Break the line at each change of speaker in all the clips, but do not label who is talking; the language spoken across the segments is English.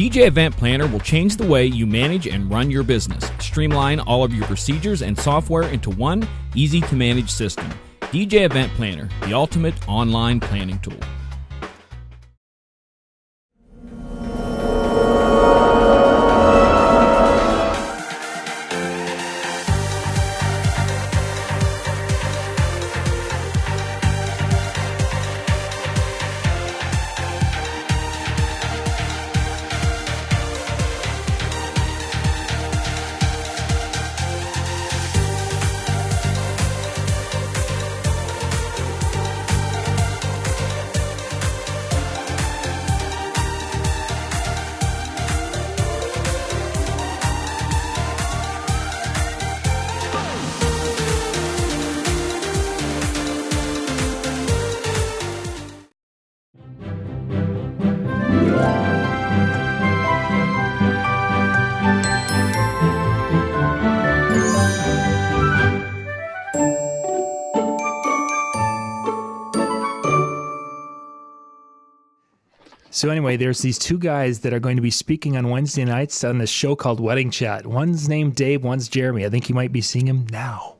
DJ Event Planner will change the way you manage and run your business. Streamline all of your procedures and software into one easy-to-manage system. DJ Event Planner, the ultimate online planning tool.
So anyway, there's these two guys that are going to be speaking on Wednesday nights on this show called Wedding Chat. One's named Dave, one's Jeremy. I think you might be seeing him now.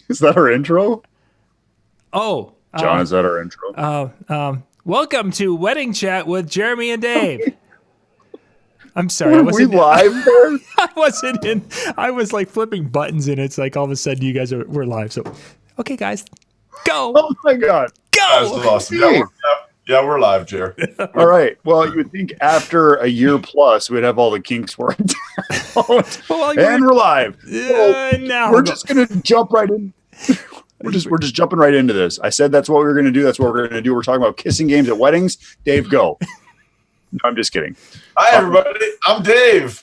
Is that our intro?
Oh.
John, is that our intro?
Welcome to Wedding Chat with Jeremy and Dave. I'm sorry.
Were we live there?
I was like flipping buttons and it's like all of a sudden you guys were live. So, okay, guys, go.
Oh my God.
Go.
That was awesome. Yeah, we're live, Jer.
All right. Well, you would think after a year plus, we'd have all the kinks worked out. And we're live.
Now
we're just going to jump right in. We're just jumping right into this. I said that's what we were going to do. That's what we're going to do. We're talking about kissing games at weddings. Dave, go. No, I'm just kidding.
Hi, everybody. I'm Dave.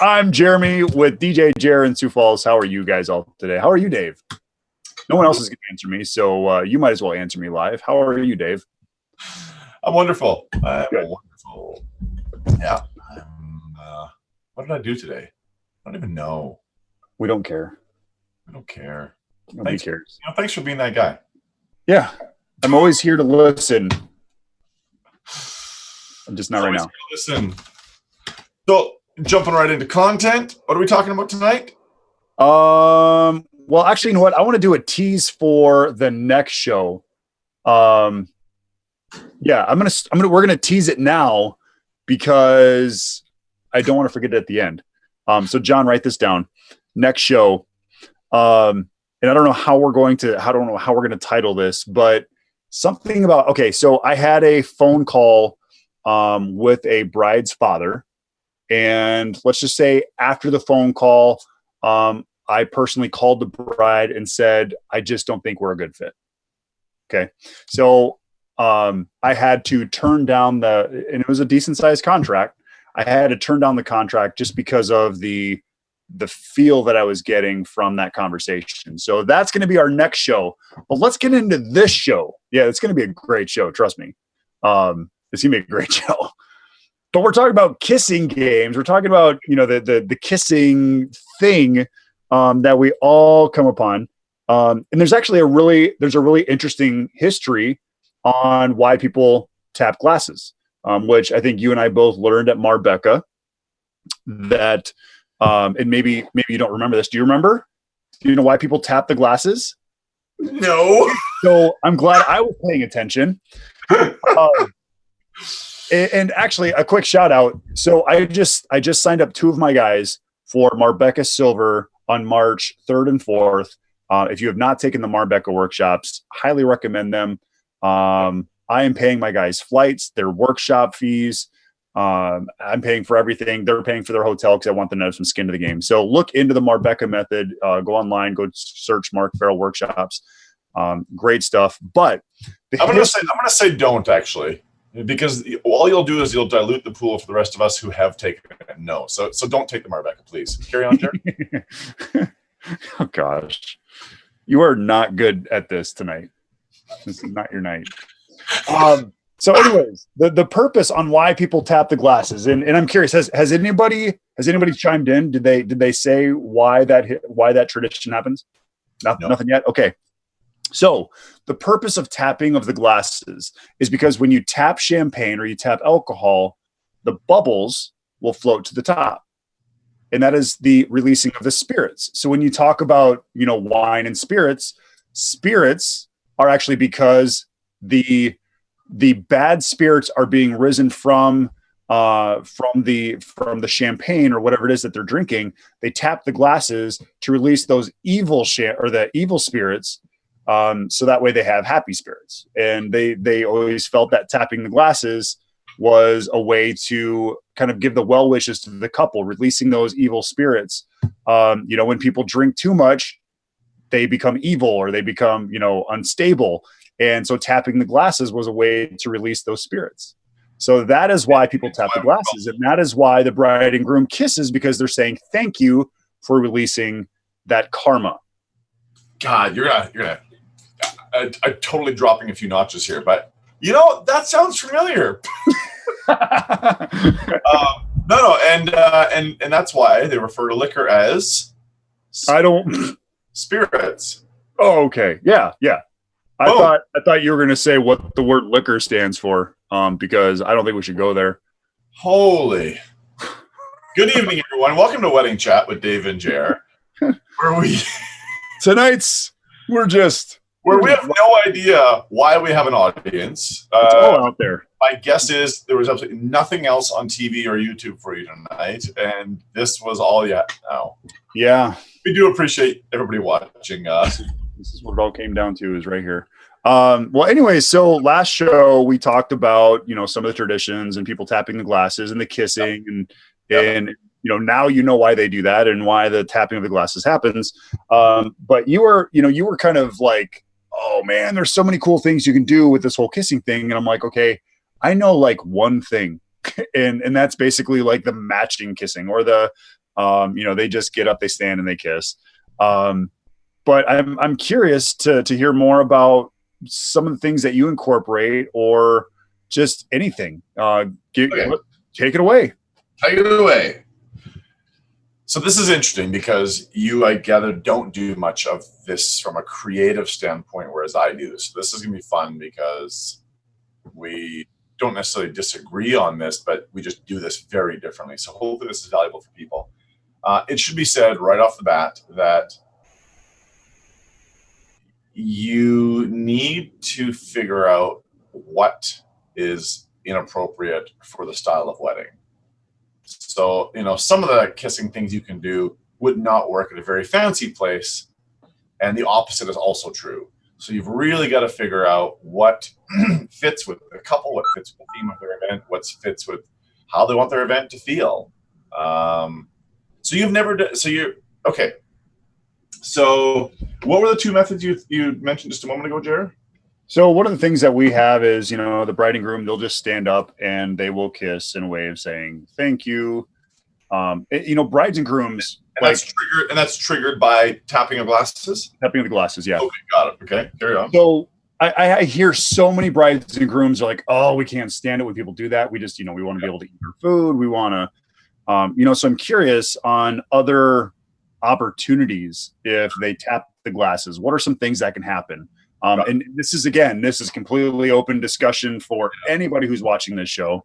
I'm Jeremy with DJ Jer in Sioux Falls. How are you guys all today? How are you, Dave? No one else is going to answer me, so you might as well answer me live. How are you, Dave?
I'm wonderful. I'm wonderful. Yeah. What did I do today? I don't even know.
We don't care.
I don't care.
Nobody cares.
Thanks for being that guy.
Yeah. I'm always here to listen. I'm just not right now.
Listen. So, jumping right into content. What are we talking about tonight?
Well, actually, you know what? I want to do a tease for the next show. Yeah, we're gonna tease it now because I don't want to forget it at the end. So John, write this down. Next show. And I don't know how we're going to title this, but something about, okay. So I had a phone call, with a bride's father, and let's just say after the phone call, I personally called the bride and said, I just don't think we're a good fit. Okay. So, I had to turn down and it was a decent sized contract. I had to turn down the contract just because of the feel that I was getting from that conversation. So that's going to be our next show. But let's get into this show. Yeah, it's going to be a great show. Trust me. It's going to be a great show. But we're talking about kissing games. We're talking about, the kissing thing that we all come upon. And there's actually a really interesting history on why people tap glasses, which I think you and I both learned at Marbecca that, and maybe you don't remember this. Do you remember? Do you know why people tap the glasses?
No.
So I'm glad I was paying attention. And actually a quick shout out. So I just signed up 2 of my guys for Marbecca Silver on March 3rd and 4th. If you have not taken the Marbecca workshops, highly recommend them. I am paying my guys' flights, their workshop fees. I'm paying for everything. They're paying for their hotel because I want them to have some skin to the game. So look into the Marbecca method. Go online, go search Mark Farrell workshops. Great stuff. But
I'm gonna say don't actually, because all you'll do is you'll dilute the pool for the rest of us who have taken it. No, so don't take the Marbecca, please. Carry on, Jerry.
Oh gosh, you are not good at this tonight. This is not your night. So anyways, the purpose on why people tap the glasses, and I'm curious, has anybody chimed in? Did they say why that tradition happens?
No.
Nothing yet. Okay. So the purpose of tapping of the glasses is because when you tap champagne or you tap alcohol, the bubbles will float to the top. And that is the releasing of the spirits. So when you talk about, wine and spirits are actually because the bad spirits are being risen from the champagne or whatever it is that they're drinking. They tap the glasses to release those evil the evil spirits. So that way they have happy spirits. And they always felt that tapping the glasses was a way to kind of give the well wishes to the couple, releasing those evil spirits. When people drink too much, they become evil or they become, unstable. And so tapping the glasses was a way to release those spirits. So that is why people tap the glasses. And that is why the bride and groom kisses, because they're saying, thank you for releasing that karma.
God, you're gonna I'm totally dropping a few notches here, but that sounds familiar. No, and that's why they refer to liquor as spirits.
Oh, okay. Yeah. I thought you were going to say what the word liquor stands for, because I don't think we should go there.
Holy. Good evening, everyone. Welcome to Wedding Chat with Dave and Jer, where we have no idea why we have an audience.
It's all out there.
My guess is there was absolutely nothing else on TV or YouTube for you tonight, and this was all you had now.
Yeah.
We do appreciate everybody watching us.
This is what it all came down to, is right here. Well, anyway, so last show we talked about, some of the traditions and people tapping the glasses and the kissing and now why they do that and why the tapping of the glasses happens. But you were kind of like, oh man, there's so many cool things you can do with this whole kissing thing. And I'm like, okay, I know like one thing. and that's basically like the matching kissing or the, they just get up, they stand and they kiss. But I'm curious to hear more about some of the things that you incorporate or just anything. Take it away.
Take it away. So this is interesting because you, I gather, don't do much of this from a creative standpoint, whereas I do. So this is going to be fun because we don't necessarily disagree on this, but we just do this very differently. So hopefully this is valuable for people. It should be said right off the bat that you need to figure out what is inappropriate for the style of wedding. So, some of the kissing things you can do would not work at a very fancy place. And the opposite is also true. So you've really got to figure out what fits with the couple, what fits with the theme of their event, what fits with how they want their event to feel. So you've never done, okay. So what were the two methods you mentioned just a moment ago, Jared?
So one of the things that we have is, the bride and groom, they'll just stand up and they will kiss in a way of saying, thank you. Brides and grooms.
And that's triggered by tapping of glasses?
Tapping of the glasses, yeah.
Okay, got it. Okay, carry on.
So I hear so many brides and grooms are like, oh, we can't stand it when people do that. We just, we want to be able to eat our food. We want to, so I'm curious on other opportunities if they tap the glasses. What are some things that can happen? And this is completely open discussion for anybody who's watching this show.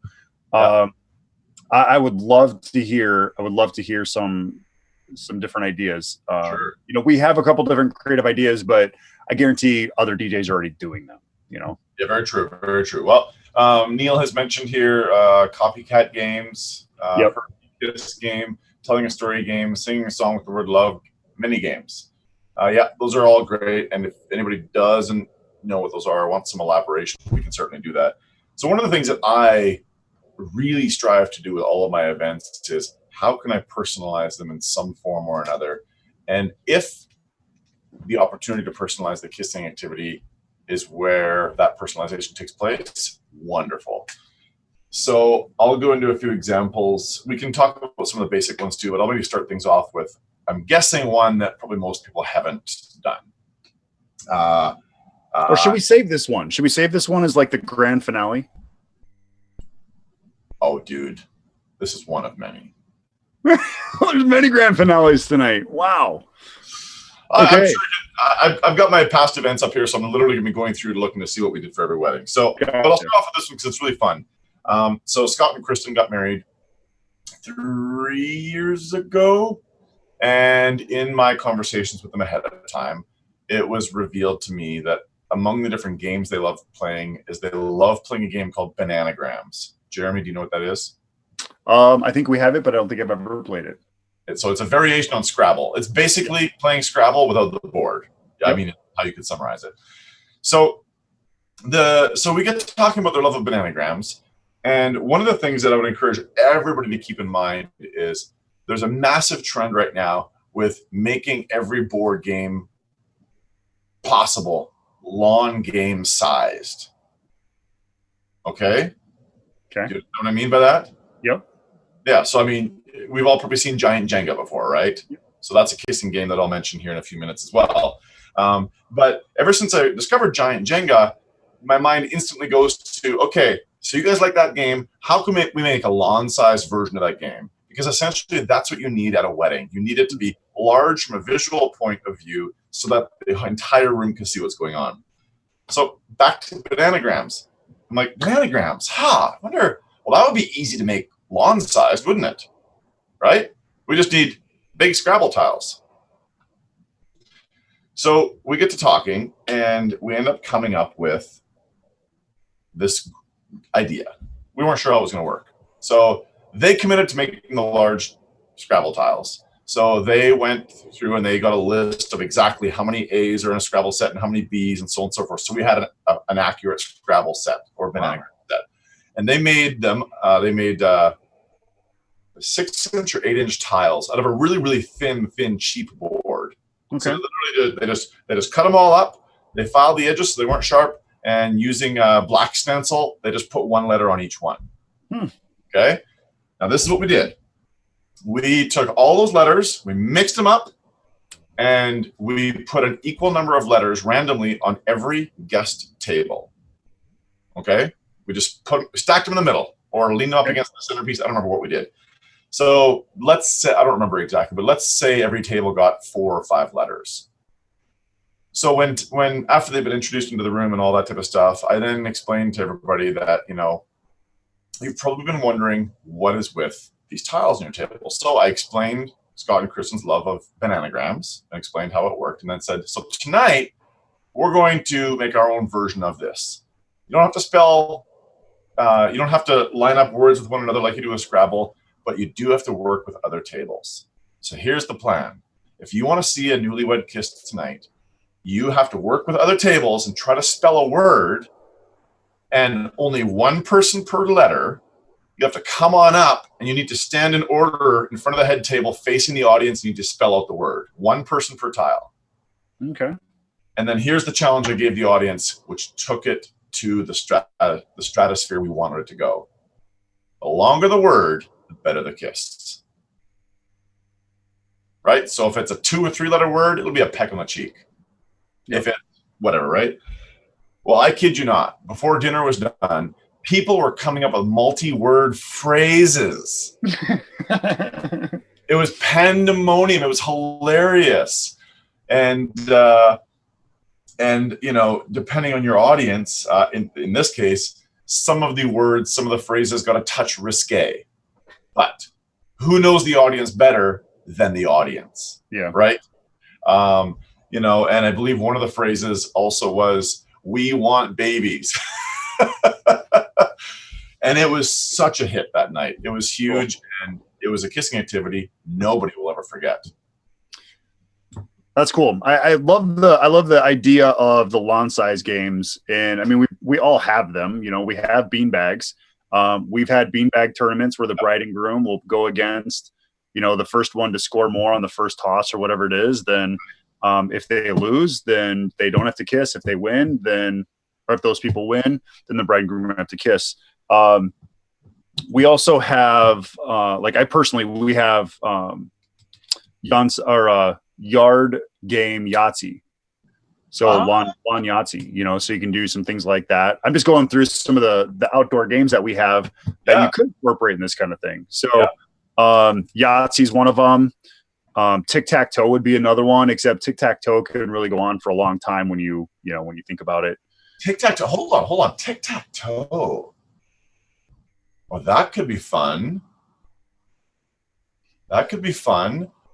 I would love to hear some different ideas.
Sure.
We have a couple different creative ideas, but I guarantee other DJs are already doing them,
Yeah, very true. Very true. Well, Neil has mentioned here, copycat games, this game, telling a story game, singing a song with the word love, mini games. Those are all great. And if anybody doesn't know what those are, wants some elaboration, we can certainly do that. So one of the things that I really strive to do with all of my events is how can I personalize them in some form or another? And if the opportunity to personalize the kissing activity is where that personalization takes place, wonderful. So I'll go into a few examples. We can talk about some of the basic ones too, but I'll maybe start things off with, I'm guessing one that probably most people haven't done.
Or should we save this one? Should we save this one as like the grand finale?
Oh, dude, this is one of many.
There's many grand finales tonight. Wow. Okay.
I'm sure I've got my past events up here, so I'm literally going to be going through looking to see what we did for every wedding. So,
Gotcha.
but I'll start off with this one because it's really fun. So Scott and Kristen got married 3 years ago, and in my conversations with them ahead of time, it was revealed to me that among the different games they love playing is they love playing a game called Bananagrams. Jeremy, do you know what that is?
I think we have it, but I don't think I've ever played it.
So it's a variation on Scrabble. It's basically playing Scrabble without the board. I mean, how you could summarize it. So we get to talking about their love of Bananagrams. And one of the things that I would encourage everybody to keep in mind is there's a massive trend right now with making every board game possible lawn game sized. Okay?
Okay.
Do you know what I mean by that?
Yep.
Yeah. So, I mean, we've all probably seen Giant Jenga before, right? Yep. So that's a kissing game that I'll mention here in a few minutes as well. But ever since I discovered Giant Jenga, my mind instantly goes to, okay, so you guys like that game. How can we make a lawn-sized version of that game? Because essentially that's what you need at a wedding. You need it to be large from a visual point of view so that the entire room can see what's going on. So back to Bananagrams. I'm like, Bananagrams, I wonder, well, that would be easy to make lawn-sized, wouldn't it? Right? We just need big Scrabble tiles. So we get to talking, and we end up coming up with this idea. We weren't sure how it was going to work. So they committed to making the large Scrabble tiles. So they went through and they got a list of exactly how many A's are in a Scrabble set and how many B's and so on and so forth. So we had an accurate Scrabble set or Bananagram set. And they made them, 6-inch or 8-inch tiles out of a really, really thin, cheap board. Okay. So they just cut them all up. They filed the edges so they weren't sharp. And using a black stencil, they just put one letter on each one. Okay? Now, this is what we did. We took all those letters, we mixed them up, and we put an equal number of letters randomly on every guest table. Okay? We just stacked them in the middle or leaned them up against the centerpiece. I don't remember what we did. So let's say, I don't remember exactly, but let's say every table got 4 or 5 letters. So when after they've been introduced into the room and all that type of stuff, I then explained to everybody that, you've probably been wondering what is with these tiles on your table. So I explained Scott and Kristen's love of Bananagrams and explained how it worked, and then said, so tonight we're going to make our own version of this. You don't have to spell, you don't have to line up words with one another like you do with Scrabble, but you do have to work with other tables. So here's the plan. If you want to see a newlywed kiss tonight, you have to work with other tables and try to spell a word, and only one person per letter. You have to come on up, and you need to stand in order in front of the head table facing the audience, and you need to spell out the word. One person per tile.
Okay.
And then here's the challenge I gave the audience, which took it to the stratosphere we wanted it to go. The longer the word, the better the kiss. Right? So if it's a 2 or 3 letter word, it'll be a peck on the cheek. If it, whatever, right? Well, I kid you not. Before dinner was done, people were coming up with multi-word phrases. It was pandemonium. It was hilarious. And depending on your audience, in this case, some of the words, some of the phrases got a touch risque. But who knows the audience better than the audience?
Yeah.
Right? And I believe one of the phrases also was, "We want babies." And it was such a hit that night. It was huge, and it was a kissing activity nobody will ever forget.
That's cool. I love the idea of the lawn size games, and I mean we all have them. We have beanbags. We've had beanbag tournaments where the bride and groom will go against, the first one to score more on the first toss or whatever it is. Then if they lose, then they don't have to kiss. If they win, or if those people win, then the bride and groom have to kiss. We also have, we have yard game Yahtzee. So lawn Yahtzee, so you can do some things like that. I'm just going through some of the outdoor games that we have that you could incorporate in this kind of thing. So Yahtzee is one of them. Tic-tac-toe would be another one, except tic-tac-toe couldn't really go on for a long time when you think about it.
Tic-tac-toe. Hold on. Tic-tac-toe. Well, that could be fun.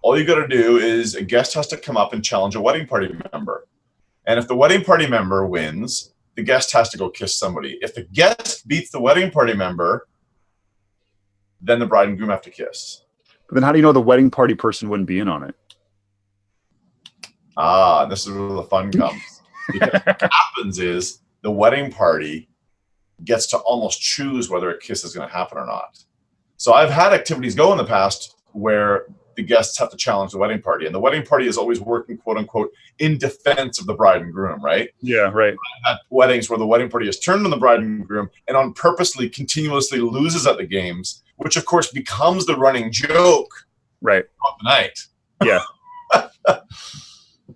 All you got to do is a guest has to come up and challenge a wedding party member. And if the wedding party member wins, the guest has to go kiss somebody. If the guest beats the wedding party member, then the bride and groom have to kiss.
But then how do you know the wedding party person wouldn't be in on it?
This is where the fun comes. Because what happens is the wedding party gets to almost choose whether a kiss is going to happen or not. So I've had activities go in the past where the guests have to challenge the wedding party, and the wedding party is always working, quote unquote, in defense of the bride and groom, right?
Yeah, right.
At weddings where the wedding party is turned on the bride and groom and on purposely continuously loses at the games, which of course becomes the running joke
right
of the night.
Yeah.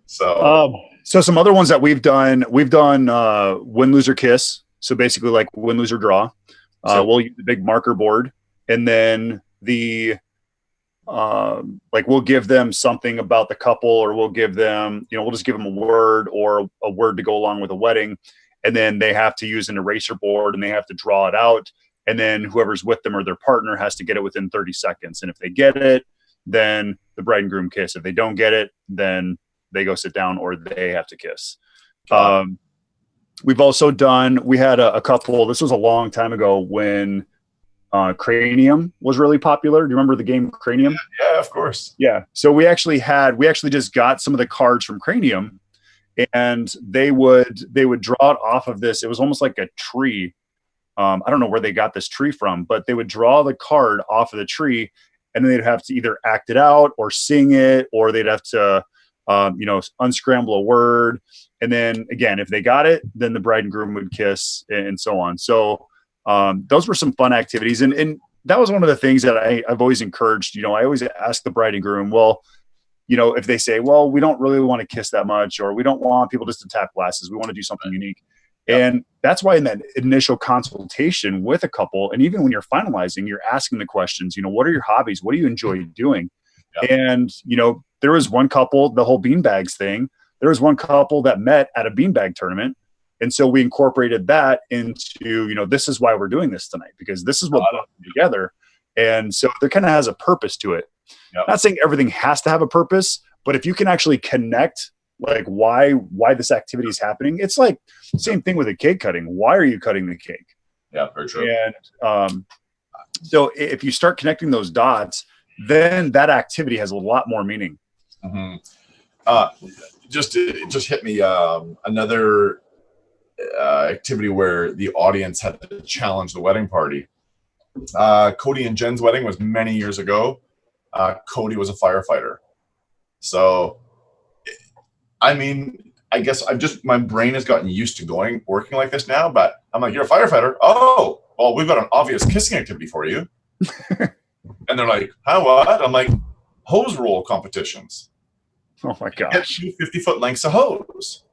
So
some other ones that we've done win, lose, or kiss. So basically like win, lose, or draw. We'll use the big marker board, and then we'll give them something about the couple, or we'll give them, we'll just give them a word or a word to go along with a wedding. And then they have to use an eraser board and they have to draw it out. And then whoever's with them or their partner has to get it within 30 seconds. And if they get it, then the bride and groom kiss. If they don't get it, then they go sit down or they have to kiss. We've also we had a couple, this was a long time ago when Cranium was really popular. Do you remember the game Cranium?
Yeah, of course.
Yeah. So we actually just got some of the cards from Cranium, and they would draw it off of this. It was almost like a tree. I don't know where they got this tree from, but they would draw the card off of the tree, and then they'd have to either act it out or sing it, or they'd have to, unscramble a word. And then again, if they got it, then the bride and groom would kiss, and so on. So those were some fun activities. And that was one of the things that I've always encouraged. I always ask the bride and groom, well, if they say, well, we don't really want to kiss that much, or we don't want people just to tap glasses, we want to do something unique. Yep. And that's why in that initial consultation with a couple, and even when you're finalizing, you're asking the questions, what are your hobbies? What do you enjoy doing? Yep. And, there was one couple, the whole beanbags thing, there was one couple that met at a beanbag tournament. And so we incorporated that into, this is why we're doing this tonight, because this is what brought them together. And so there kind of has a purpose to it. Yep. Not saying everything has to have a purpose, but if you can actually connect, like why this activity is happening, it's like same thing with a cake cutting. Why are you cutting the cake?
Yeah, very true.
And so if you start connecting those dots, then that activity has a lot more meaning.
Mm-hmm. Just hit me another activity where the audience had to challenge the wedding party. Cody and Jen's wedding was many years ago. Cody was a firefighter. So, I guess my brain has gotten used to working like this now, but I'm like, you're a firefighter? Oh, well, we've got an obvious kissing activity for you. And they're like, huh, what? I'm like, hose roll competitions.
Oh my gosh.
Get 2 50-foot lengths of hose.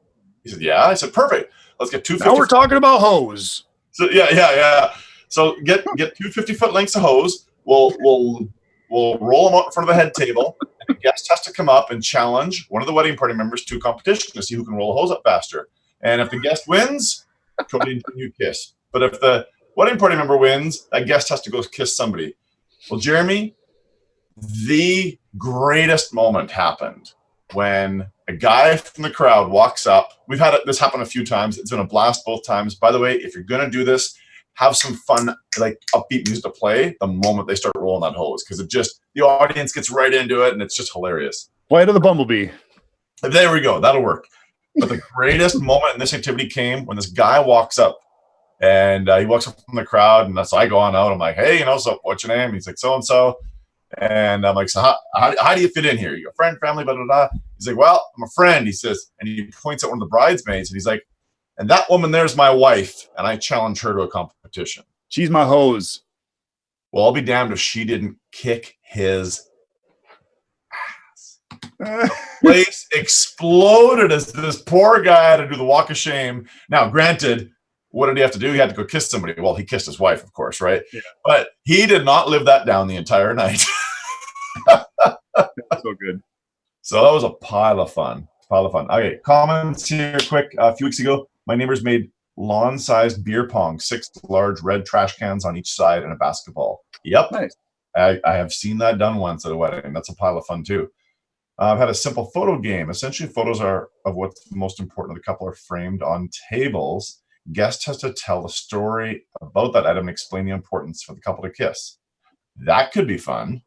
He said, yeah. I said, perfect. Let's get 2
Now we're talking about hose.
So yeah. So get 2 50-foot lengths of hose. We'll roll them out in front of the head table. And the guest has to come up and challenge one of the wedding party members to a competition to see who can roll a hose up faster. And if the guest wins, Cody and you kiss. But if the wedding party member wins, that guest has to go kiss somebody. Well, Jeremy, the greatest moment happened when a guy from the crowd walks up. We've had this happen a few times. It's been a blast both times. By the way, if you're going to do this, have some fun, like upbeat music to play the moment they start rolling that hose, because the audience gets right into it and it's just hilarious.
Flight of the Bumblebee.
There we go. That'll work. But the greatest moment in this activity came when this guy walks up, and he walks up from the crowd, and so I go on out. I'm like, hey, so what's your name? He's like, so-and-so. And I'm like, so how do you fit in here? You a friend, family, blah, blah, blah. He's like, well, I'm a friend, he says. And he points at one of the bridesmaids, and he's like, and that woman there's my wife, and I challenge her to a competition.
She's my hose.
Well, I'll be damned if she didn't kick his ass. The place exploded as this poor guy had to do the walk of shame. Now, granted, what did he have to do? He had to go kiss somebody. Well, he kissed his wife, of course, right? Yeah. But he did not live that down the entire night.
That's so good.
So that was a pile of fun. Okay, comments here quick. A few weeks ago, my neighbors made lawn-sized beer pong, 6 large red trash cans on each side and a basketball. Yep.
Nice.
I have seen that done once at a wedding. That's a pile of fun too. I've had a simple photo game. Essentially, photos are of what's most important to the couple are framed on tables. Guest has to tell the story about that item and explain the importance for the couple to kiss. That could be fun.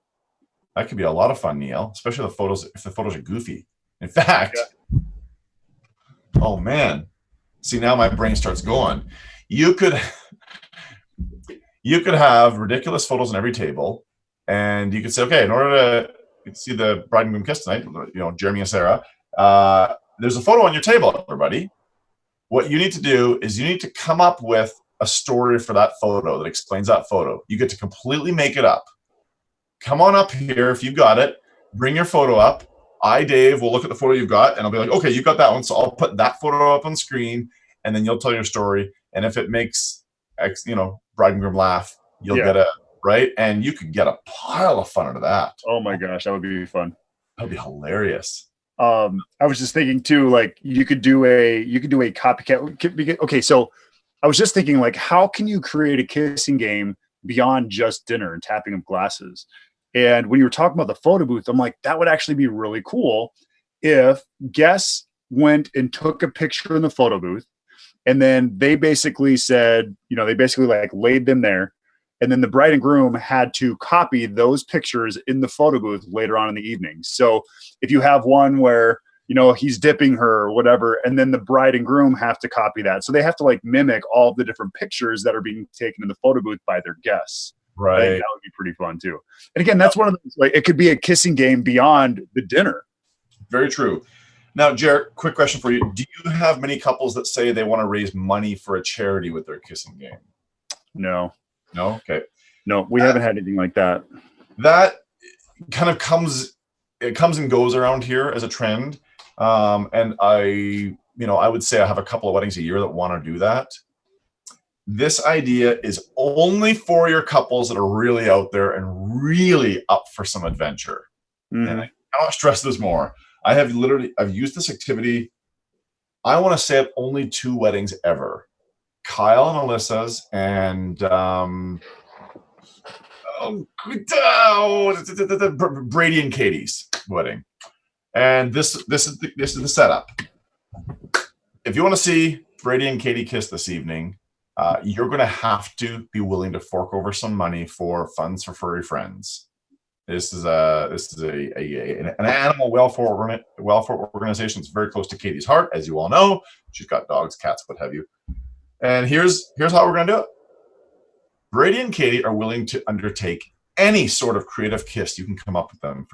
That could be a lot of fun, Neil, especially if the photos are goofy. In fact, oh man, see now my brain starts going. You could have ridiculous photos on every table, and you could say, okay, in order to see the bride and groom kiss tonight, Jeremy and Sarah, there's a photo on your table, everybody. What you need to do is you need to come up with a story for that photo that explains that photo. You get to completely make it up. Come on up here if you got it. Bring your photo up. I, Dave, will look at the photo you've got, and I'll be like, okay, you got that one, so I'll put that photo up on screen, and then you'll tell your story. And if it makes, bride and groom laugh, you'll get a right, and you could get a pile of fun out of that.
Oh my gosh, that would be fun.
That'd be hilarious.
I was just thinking too, like you could do a copycat. Okay, so I was just thinking, like, how can you create a kissing game beyond just dinner and tapping of glasses? And when you were talking about the photo booth, I'm like, that would actually be really cool if guests went and took a picture in the photo booth, and then they basically said, they basically like laid them there. And then the bride and groom had to copy those pictures in the photo booth later on in the evening. So if you have one where, he's dipping her or whatever, and then the bride and groom have to copy that. So they have to like mimic all the different pictures that are being taken in the photo booth by their guests.
Right.
I think that would be pretty fun too. And again, that's one of those, like, it could be a kissing game beyond the dinner.
Very true. Now, Jared, quick question for you. Do you have many couples that say they want to raise money for a charity with their kissing game?
No.
No? Okay.
No, we haven't had anything like that.
That kind of comes and goes around here as a trend. And I would say I have a couple of weddings a year that want to do that. This idea is only for your couples that are really out there and really up for some adventure. Mm-hmm. And I cannot stress this more. I've used this activity, I want to say at only 2 weddings ever. Kyle and Alyssa's and Brady and Katie's wedding. And this is the setup. If you want to see Brady and Katie kiss this evening, you're going to have to be willing to fork over some money for Funds for Furry Friends. This is an animal welfare organization that's very close to Katie's heart, as you all know. She's got dogs, cats, what have you. And here's how we're going to do it. Brady and Katie are willing to undertake any sort of creative kiss you can come up with them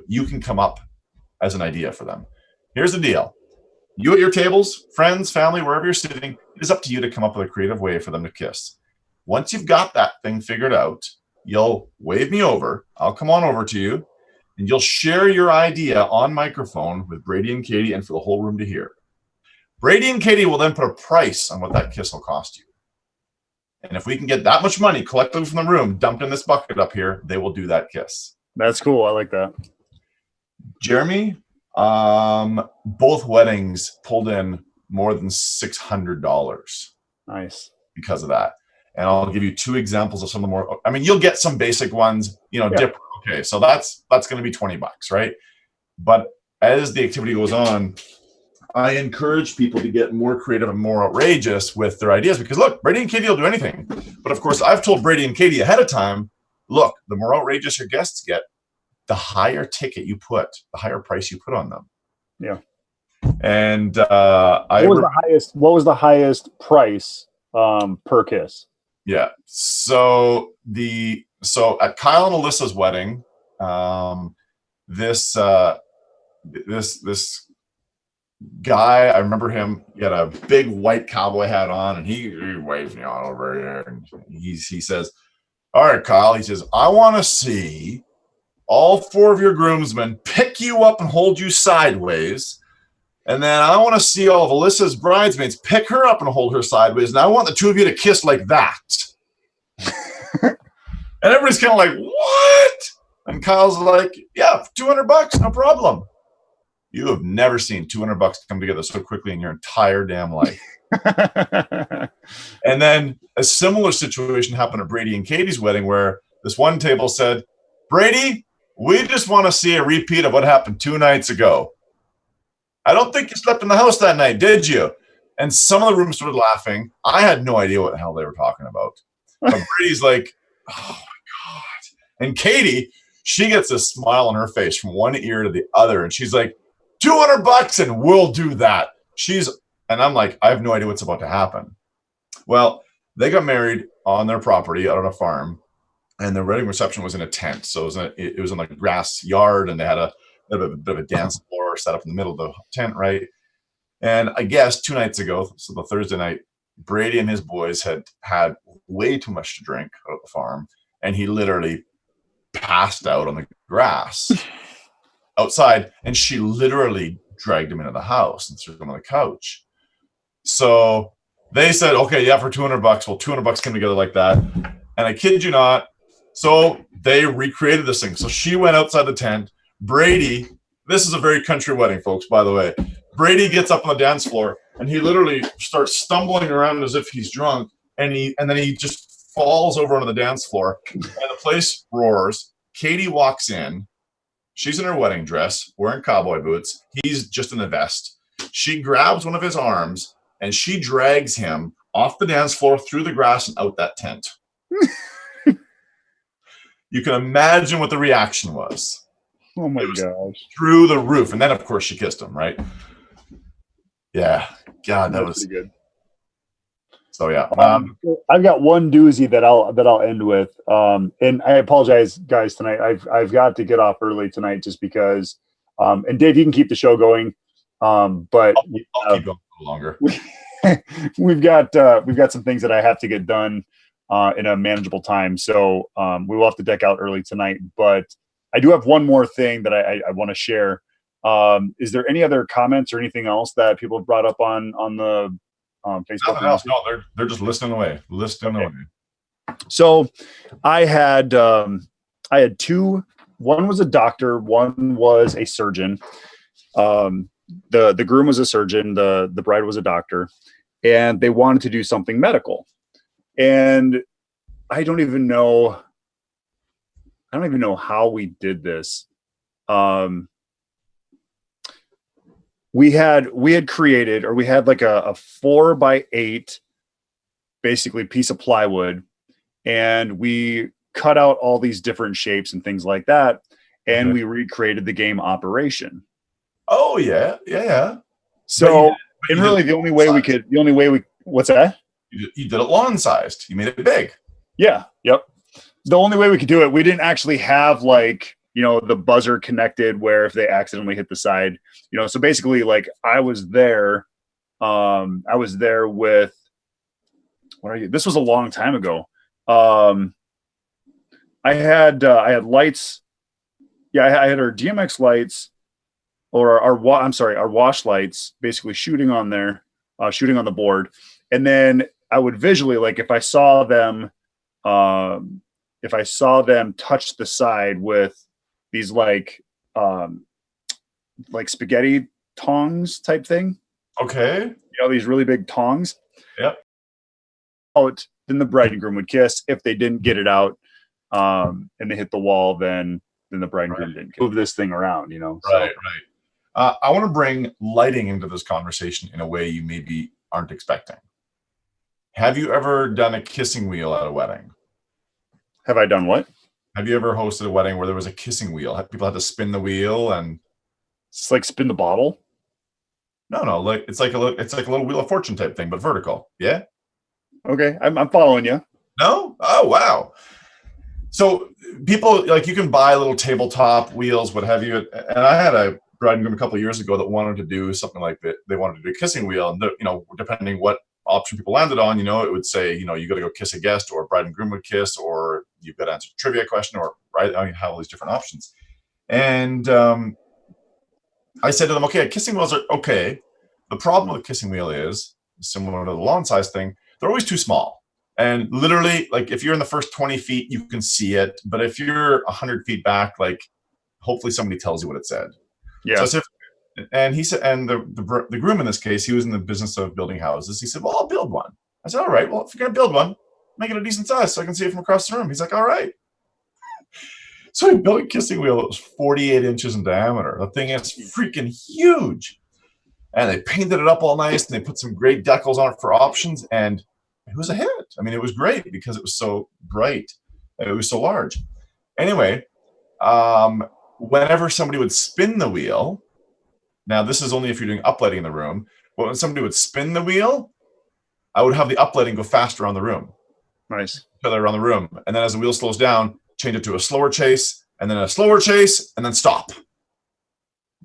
you can come up as an idea for them. Here's the deal. You at your tables, friends, family, wherever you're sitting, it is up to you to come up with a creative way for them to kiss. Once you've got that thing figured out, you'll wave me over. I'll come on over to you, and you'll share your idea on microphone with Brady and Katie and for the whole room to hear. Brady and Katie will then put a price on what that kiss will cost you. And if we can get that much money collected from the room, dumped in this bucket up here, they will do that kiss.
That's cool. I like that.
Jeremy, both weddings pulled in more than $600.
Nice.
Because of that. And I'll give you 2 examples of some of the more, you'll get some basic ones, dip. Okay. So that's going to be $20, right? But as the activity goes on, I encourage people to get more creative and more outrageous with their ideas because look, Brady and Katie will do anything. But of course, I've told Brady and Katie ahead of time, look, the more outrageous your guests get, the higher ticket you put, the higher price you put on them.
Yeah.
And
what was the highest price per kiss?
Yeah. So at Kyle and Alyssa's wedding, this guy, I remember him, he had a big white cowboy hat on, and he waved me on over here, and he says, all right, Kyle, he says, I want to see all 4 of your groomsmen pick you up and hold you sideways, and then I want to see all of Alyssa's bridesmaids pick her up and hold her sideways, and I want the 2 of you to kiss like that. And everybody's kind of like, what? And Kyle's like, yeah, $200, no problem. You have never seen $200 come together so quickly in your entire damn life. And then a similar situation happened at Brady and Katie's wedding where this one table said, Brady, we just want to see a repeat of what happened 2 nights ago. I don't think you slept in the house that night, did you? And some of the room started laughing. I had no idea what the hell they were talking about. But Brady's like, oh my God. And Katie, she gets a smile on her face from one ear to the other. And she's like, $200 and we'll do that. And I'm like, I have no idea what's about to happen. Well, they got married on their property out on a farm, and the wedding reception was in a tent. So it was in a grass yard, and they had a bit of a dance floor set up in the middle of the tent, right? And I guess 2 nights ago, so the Thursday night, Brady and his boys had way too much to drink out at the farm, and he literally passed out on the grass outside, and she literally dragged him into the house and threw him on the couch. So they said, okay, yeah, for $200. Well, $200 came together like that. And I kid you not. So they recreated this thing. So she went outside the tent. Brady, this is a very country wedding, folks, by the way. Brady gets up on the dance floor and he literally starts stumbling around as if he's drunk. And then he just falls over onto the dance floor and the place roars. Katie walks in. She's in her wedding dress, wearing cowboy boots. He's just in a vest. She grabs one of his arms and she drags him off the dance floor, through the grass, and out that tent. You can imagine what the reaction was.
Oh my gosh.
Through the roof. And then, of course, she kissed him, right? Yeah. God, that was
pretty good.
So, yeah.
I've got one doozy that I'll end with. And I apologize, guys, tonight. I've got to get off early tonight just because. And Dave, you can keep the show going. But
I'll keep going a little longer.
We've got some things that I have to get done in a manageable time. So we will have to deck out early tonight. But I do have one more thing that I want to share. Is there any other comments or anything else that people have brought up on the Facebook?
Nothing else. No, they're just listening away. Away.
So I had two. One was a doctor. One was a surgeon. The groom was a surgeon. The bride was a doctor, and they wanted to do something medical. And I don't even know how we did this. We had created, or we had like a 4x8 basically piece of plywood, and we cut out all these different shapes and things like that, and we recreated the game Operation.
Oh yeah.
So, and really the only way what's that?
You did it lawn sized. You made it big.
Yeah. Yep. The only way we could do it, we didn't actually have the buzzer connected where if they accidentally hit the side, so basically I was there with, what are you? This was a long time ago. I had lights. Yeah. I had our DMX lights, or our wash lights basically shooting on there, shooting on the board. And then I would visually, if I saw them touch the side with these spaghetti tongs type thing.
Okay.
These really big tongs.
Yep.
Out, then the bride and groom would kiss. If they didn't get it out, and they hit the wall, then the bride and groom didn't move this thing around, So.
Right. I want to bring lighting into this conversation in a way you maybe aren't expecting. Have you ever done a kissing wheel at a wedding?
Have I done what?
Have you ever hosted a wedding where there was a kissing wheel? People had to spin the wheel and
it's like spin the bottle?
No, it's like a little Wheel of Fortune type thing, but vertical. Yeah.
Okay, I'm following you.
No? Oh wow. So people you can buy little tabletop wheels, what have you. And I had a bride and groom a couple of years ago that wanted to do something like that. They wanted to do a kissing wheel, and depending what option people landed on, it would say, you got to go kiss a guest, or bride and groom would kiss, or you've got to answer a trivia question, or right. You have all these different options. And I said to them, okay, kissing wheels are okay. The problem with kissing wheel is similar to the lawn size thing. They're always too small. And literally, like, if you're in the first 20 feet, you can see it. But if you're 100 feet back, like, hopefully somebody tells you what it said.
Yeah.
So and he said, and the groom in this case, he was in the business of building houses. He said, well, I'll build one. I said, all right, well, if you're going to build one, make it a decent size so I can see it from across the room. He's like, all right. So he built a kissing wheel that was 48 inches in diameter. The thing is freaking huge. And they painted it up all nice, and they put some great decals on it for options, and it was a hit. I mean, it was great because it was so bright. It was so large. Anyway, whenever somebody would spin the wheel, now this is only if you're doing uplighting in the room, but when somebody would spin the wheel, I would have the uplighting go faster around the room.
Nice.
Around the room. And then as the wheel slows down, change it to a slower chase, and then a slower chase, and then stop.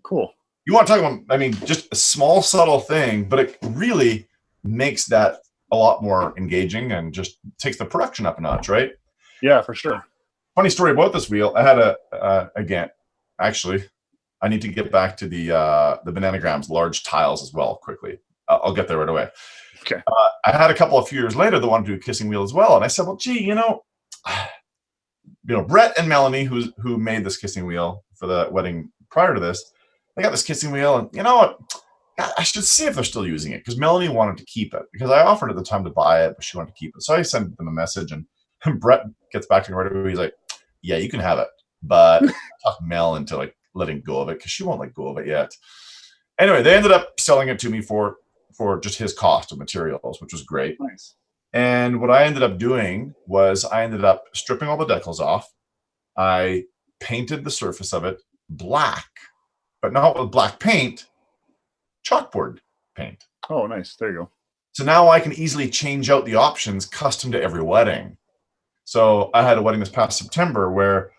Cool.
You want to talk about, I mean, just a small, subtle thing, but it really makes that a lot more engaging and just takes the production up a notch, right?
Yeah, for sure.
Funny story about this wheel. I had again, actually, I need to get back to the bananagrams, large tiles as well, quickly. I'll get there right away.
Okay.
I had a couple of few years later that wanted to do a kissing wheel as well. And I said, well, gee, Brett and Melanie, who made this kissing wheel for the wedding prior to this, they got this kissing wheel, and you know what? I should see if they're still using it, because Melanie wanted to keep it, because I offered at the time to buy it, but she wanted to keep it. So I sent them a message, and Brett gets back to me right away. He's like, yeah, you can have it, but talk Mel into like letting go of it, because she won't let go of it yet. Anyway, they ended up selling it to me for just his cost of materials, which was great.
Nice.
And what I ended up doing was I ended up stripping all the decals off. I painted the surface of it black, but not with black paint, chalkboard paint.
Oh, nice. There you go.
So now I can easily change out the options custom to every wedding. So I had a wedding this past September where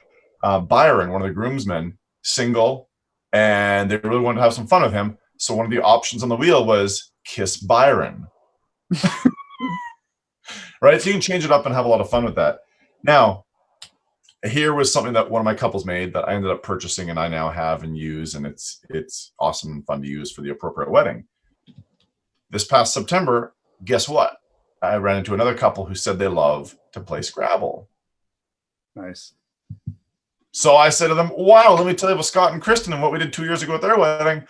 Byron, one of the groomsmen, single, and they really wanted to have some fun with him. So one of the options on the wheel was Kiss Byron. Right? So you can change it up and have a lot of fun with that. Now, here was something that one of my couples made that I ended up purchasing, and I now have and use, and it's awesome and fun to use for the appropriate wedding. This past September, guess what? I ran into another couple who said they love to play Scrabble.
Nice.
So I said to them, wow, let me tell you about Scott and Kristen and what we did 2 years ago at their wedding.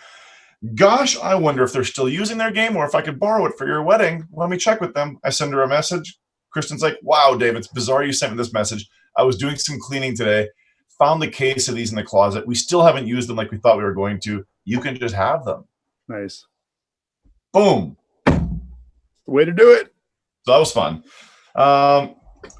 Gosh, I wonder if they're still using their game, or if I could borrow it for your wedding. Let me check with them. I send her a message. Kristen's like, wow, Dave, it's bizarre you sent me this message. I was doing some cleaning today, found the case of these in the closet. We still haven't used them like we thought we were going to. You can just have them.
Nice.
Boom.
Way to do it.
So that was fun.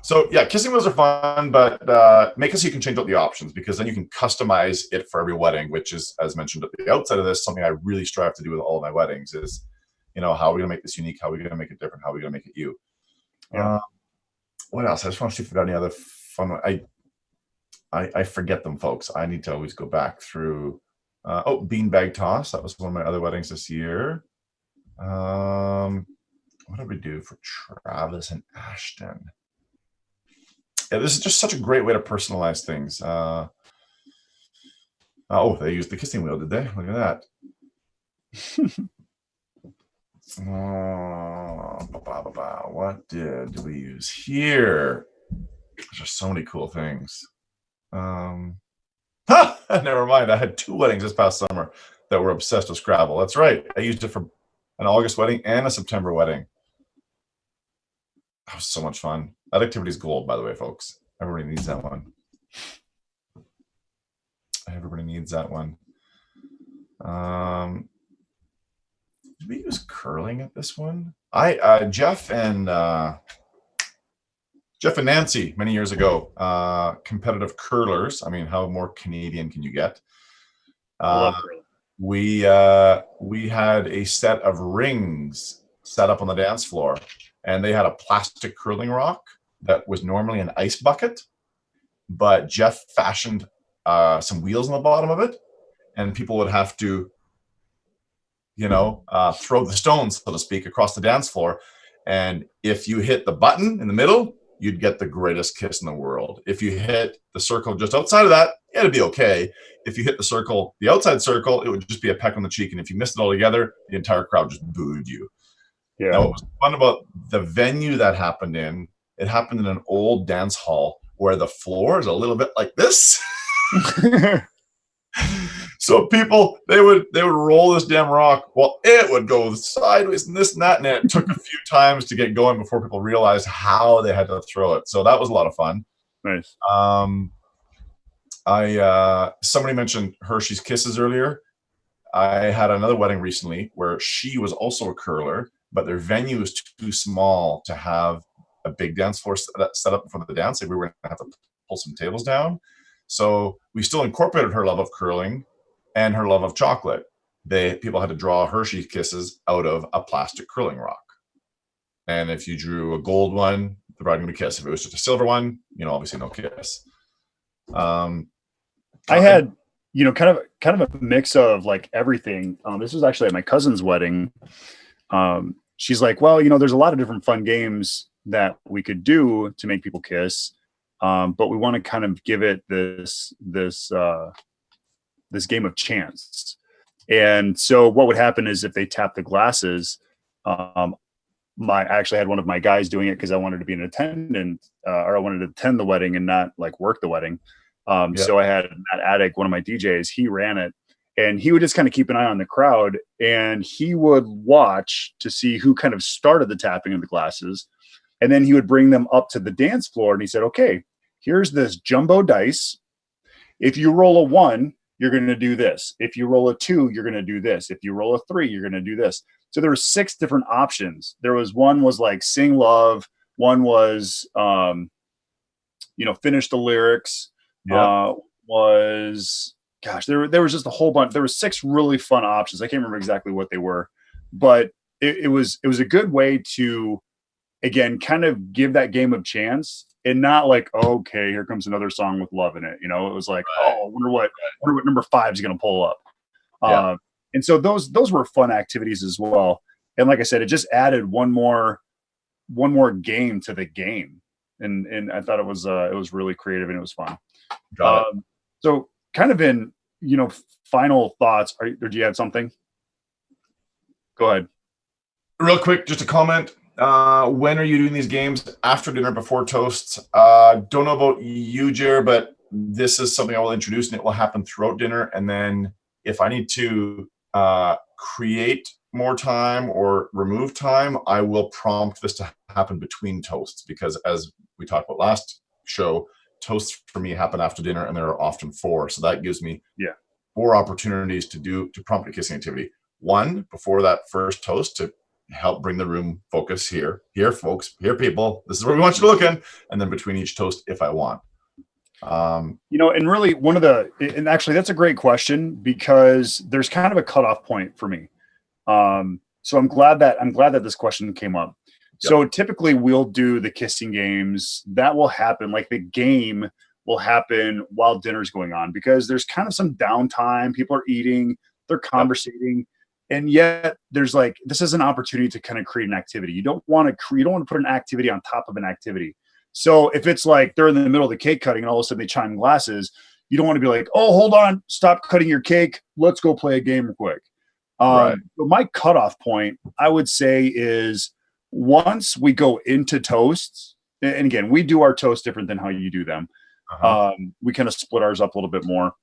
So yeah, kissing wheels are fun, but make it so you can change out the options, because then you can customize it for every wedding, which is, as mentioned at the outset of this, something I really strive to do with all of my weddings is, how are we going to make this unique? How are we going to make it different? How are we going to make it you?
Yeah.
What else? I just want to see if we've got any other fun. I forget them, folks. I need to always go back through. Beanbag toss. That was one of my other weddings this year. What did we do for Travis and Ashton? Yeah, this is just such a great way to personalize things. They used the kissing wheel, did they? Look at that. What did we use here? There's just so many cool things. Never mind. I had 2 weddings this past summer that were obsessed with Scrabble. That's right. I used it for an August wedding and a September wedding. That was so much fun. That activity's gold, by the way, folks. Everybody needs that one. Everybody needs that one. Did we use curling at this one? Jeff and Nancy many years ago, competitive curlers. I mean, how more Canadian can you get? We had a set of rings set up on the dance floor, and they had a plastic curling rock that was normally an ice bucket, but Jeff fashioned some wheels on the bottom of it, and people would have to, throw the stones, so to speak, across the dance floor. And if you hit the button in the middle, you'd get the greatest kiss in the world. If you hit the circle just outside of that, it'd be okay. If you hit the outside circle, it would just be a peck on the cheek. And if you missed it altogether, the entire crowd just booed you.
Yeah.
Now, what was fun about the venue that happened in It happened in an old dance hall where the floor is a little bit like this. So people, they would roll this damn rock. Well, it would go sideways and this and that, and it took a few times to get going before people realized how they had to throw it. So that was a lot of fun.
Nice.
Somebody mentioned Hershey's Kisses earlier. I had another wedding recently where she was also a curler, but their venue was too small to have a big dance floor set up for the dance. Like we were going to have to pull some tables down. So we still incorporated her love of curling and her love of chocolate. People had to draw Hershey Kisses out of a plastic curling rock. And if you drew a gold one, the bride would kiss. If it was just a silver one, obviously no kiss. I
had, kind of a mix of like everything. This was actually at my cousin's wedding. She's like, well, there's a lot of different fun games that we could do to make people kiss. But we want to kind of give it this game of chance. And so what would happen is if they tap the glasses, I actually had one of my guys doing it because I wanted to be an attendant, or I wanted to attend the wedding and not like work the wedding. So I had Matt Attic, one of my DJs, he ran it, and he would just kind of keep an eye on the crowd, and he would watch to see who kind of started the tapping of the glasses. And then he would bring them up to the dance floor, and he said, okay, here's this jumbo dice. If you roll a 1, you're going to do this. If you roll a 2, you're going to do this. If you roll a 3, you're going to do this. So there were 6 different options. One was like sing love. One was, finish the lyrics. There was just a whole bunch. There were 6 really fun options. I can't remember exactly what they were, but it was a good way to, again, kind of give that game of chance, and not like, okay, here comes another song with love in it. It was like, I wonder what number 5 is going to pull up. And so those were fun activities as well. And like I said, it just added one more game to the game. And I thought it was really creative and it was fun. So kind of in, final thoughts, or do you have something? Go ahead.
Real quick, just a comment. When are you doing these games? After dinner, before toasts? Don't know about you, Jer, but this is something I will introduce, and it will happen throughout dinner. And then if I need to create more time or remove time, I will prompt this to happen between toasts, because as we talked about last show, toasts for me happen after dinner, and there are often 4. So that gives me 4 opportunities to prompt a kissing activity. 1 before that first toast to help bring the room focus here, folks, here, people, this is where we want you to look in, and then between each toast if I want. And really and actually that's a great question, because there's kind of a cutoff point for me. So I'm glad that this question came up. Yep. So typically we'll do the kissing games that will happen, like the game will happen while dinner's going on, because there's kind of some downtime. People are eating, they're conversating. Yep. And yet there's like, this is an opportunity to kind of create an activity. You don't want to put an activity on top of an activity. So if it's like they're in the middle of the cake cutting and all of a sudden they chime glasses, you don't want to be like, oh, hold on, stop cutting your cake. Let's go play a game real quick. Right. But my cutoff point, I would say, is once we go into toasts, and again, we do our toasts different than how you do them. We kind of split ours up a little bit more.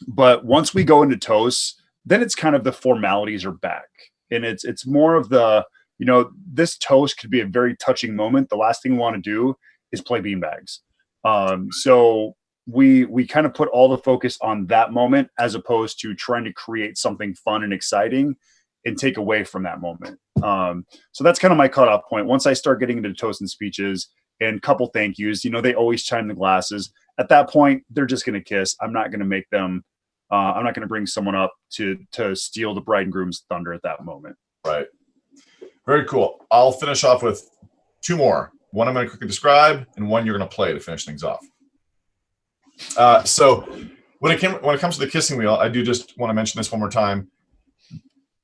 But once we go into toasts, then it's kind of the formalities are back. And it's more of the, this toast could be a very touching moment. The last thing we want to do is play beanbags. So we kind of put all the focus on that moment, as opposed to trying to create something fun and exciting and take away from that moment. So that's kind of my cutoff point. Once I start getting into toast and speeches and couple thank yous, they always chime the glasses. At that point, they're just going to kiss. I'm not going to make them, I'm not going to bring someone up to steal the bride and groom's thunder at that moment. Right. Very cool. I'll finish off with 2 more. One I'm going to quickly describe, and one you're going to play to finish things off. So when it comes to the kissing wheel, I do just want to mention this one more time.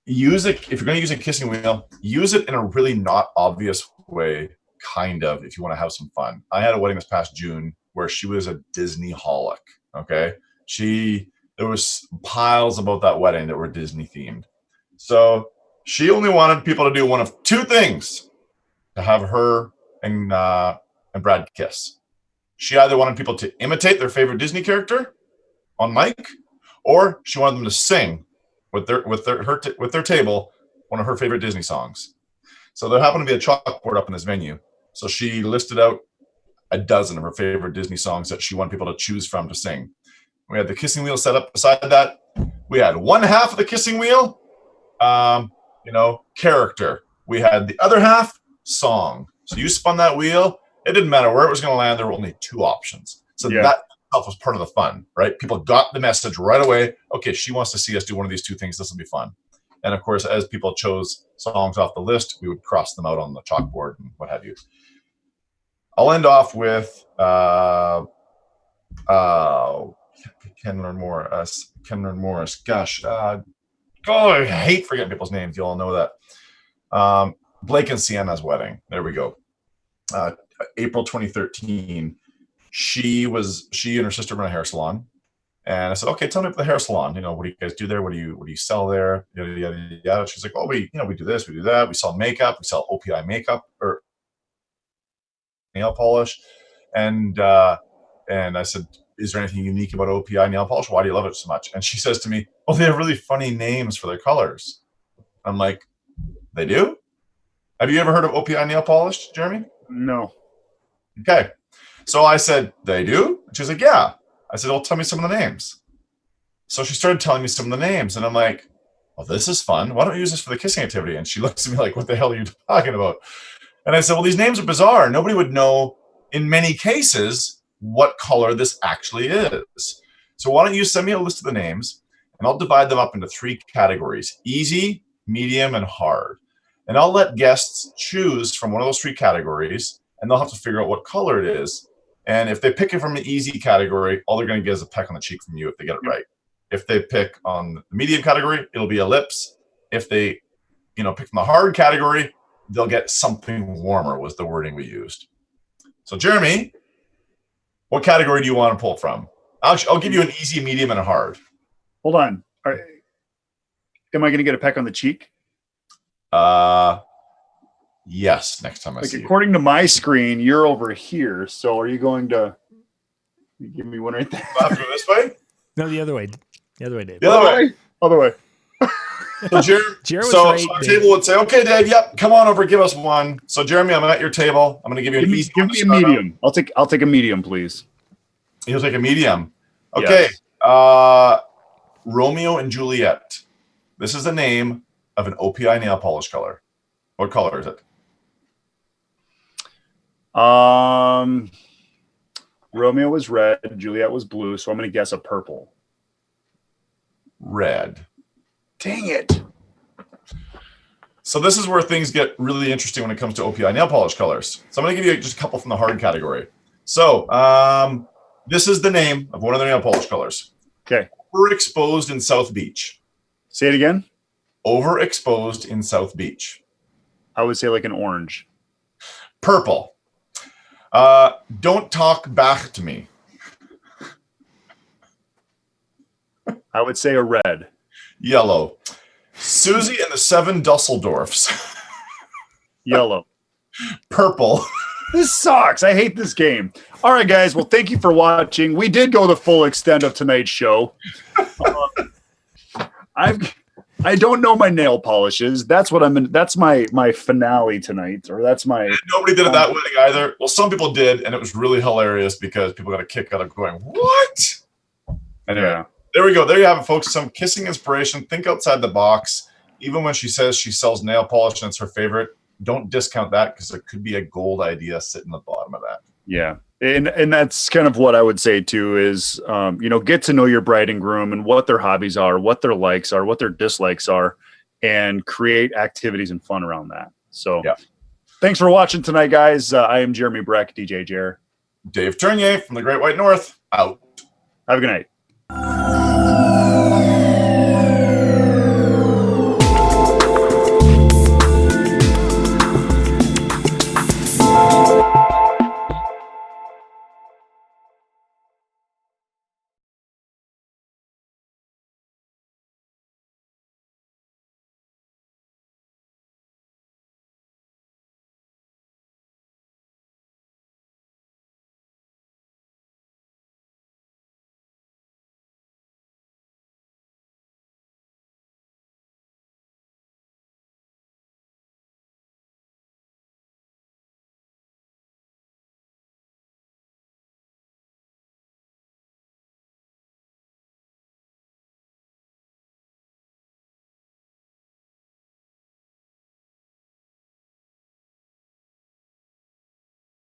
Use it, if you're going to use a kissing wheel, use it in a really not obvious way, kind of, if you want to have some fun. I had a wedding this past June where she was a Disney-holic, okay? There was piles about that wedding that were Disney themed. So she only wanted people to do one of 2 things: to have her and and Brad kiss. She either wanted people to imitate their favorite Disney character on mic, or she wanted them to sing with their table one of her favorite Disney songs. So there happened to be a chalkboard up in this venue. So she listed out a dozen of her favorite Disney songs that she wanted people to choose from to sing. We had the kissing wheel set up beside that. We had one half of the kissing wheel, character. We had the other half, song. So you spun that wheel. It didn't matter where it was going to land. There were only two options. So that itself was part of the fun, right? People got the message right away. Okay, she wants to see us do one of these two things. This will be fun. And of course, as people chose songs off the list, we would cross them out on the chalkboard and what have you. I'll end off with Kenler Morris. Gosh, I hate forgetting people's names. You all know that. Blake and Sienna's wedding. There we go. April 2013. She and her sister run a hair salon. And I said, okay, tell me about the hair salon. What do you guys do there? What do you sell there? Yada, yada, yada. She's like, oh, we do this, we do that. We sell makeup. We sell OPI makeup or nail polish. And I said, is there anything unique about OPI nail polish? Why do you love it so much? And she says to me, oh, they have really funny names for their colors. I'm like, they do? Have you ever heard of OPI nail polish, Jeremy?
No.
Okay. So I said, they do? And she's like, yeah. I said, well, tell me some of the names. So she started telling me some of the names. And I'm like, well, this is fun. Why don't you use this for the kissing activity? And she looks at me like, what the hell are you talking about? And I said, well, these names are bizarre. Nobody would know, in many cases, what color this actually is. So why don't you send me a list of the names, and I'll divide them up into 3 categories: easy, medium, and hard. And I'll let guests choose from one of those 3 categories, and they'll have to figure out what color it is. And if they pick it from the easy category, all they're going to get is a peck on the cheek from you if they get it right. If they pick on the medium category, it'll be a lips. If they, pick from the hard category, they'll get something warmer, was the wording we used. So Jeremy, what category do you want to pull from? I'll give you an easy, medium, and a hard.
Hold on. Am I going to get a peck on the cheek?
Yes, next time I see you.
According to my screen, you're over here. So are you going to give me one right there?
Do I have to go this way?
No, the other way. The other way, Dave.
The other way.
Other way.
So
Jeremy,
our table would say, okay, Dave, yep, come on over, give us one. So Jeremy, I'm at your table. I'm going to give you an easy one.
Give me a medium. I'll take a medium, please.
You'll take a medium. Okay. Yes. Romeo and Juliet. This is the name of an OPI nail polish color. What color is it?
Romeo was red, Juliet was blue, so I'm going to guess a purple.
Red.
Dang it.
So this is where things get really interesting when it comes to OPI nail polish colors. So I'm going to give you just a couple from the hard category. So this is the name of one of the nail polish colors.
Okay.
Overexposed in South Beach.
Say it again.
Overexposed in South Beach.
I would say like an orange.
Purple. Don't talk back to me.
I would say a red.
Yellow. Susie and the 7 Dusseldorfs.
Yellow.
Purple.
This sucks. I hate this game. All right, guys. Well, thank you for watching. We did go the full extent of tonight's show. I don't know my nail polishes. That's what I'm in. That's my finale tonight, or that's my.
And nobody did it that way either. Well, some people did, and it was really hilarious because people got a kick out of going, "What?" Anyway,
yeah.
There we go. There you have it, folks. Some kissing inspiration. Think outside the box. Even when she says she sells nail polish and it's her favorite, don't discount that because there could be a gold idea sitting at the bottom of that.
Yeah. And that's kind of what I would say too is, get to know your bride and groom and what their hobbies are, what their likes are, what their dislikes are, and create activities and fun around that. So Thanks for watching tonight, guys. I am Jeremy Brech, DJ Jer.
Dave Ternier from the Great White North, out.
Have a good night.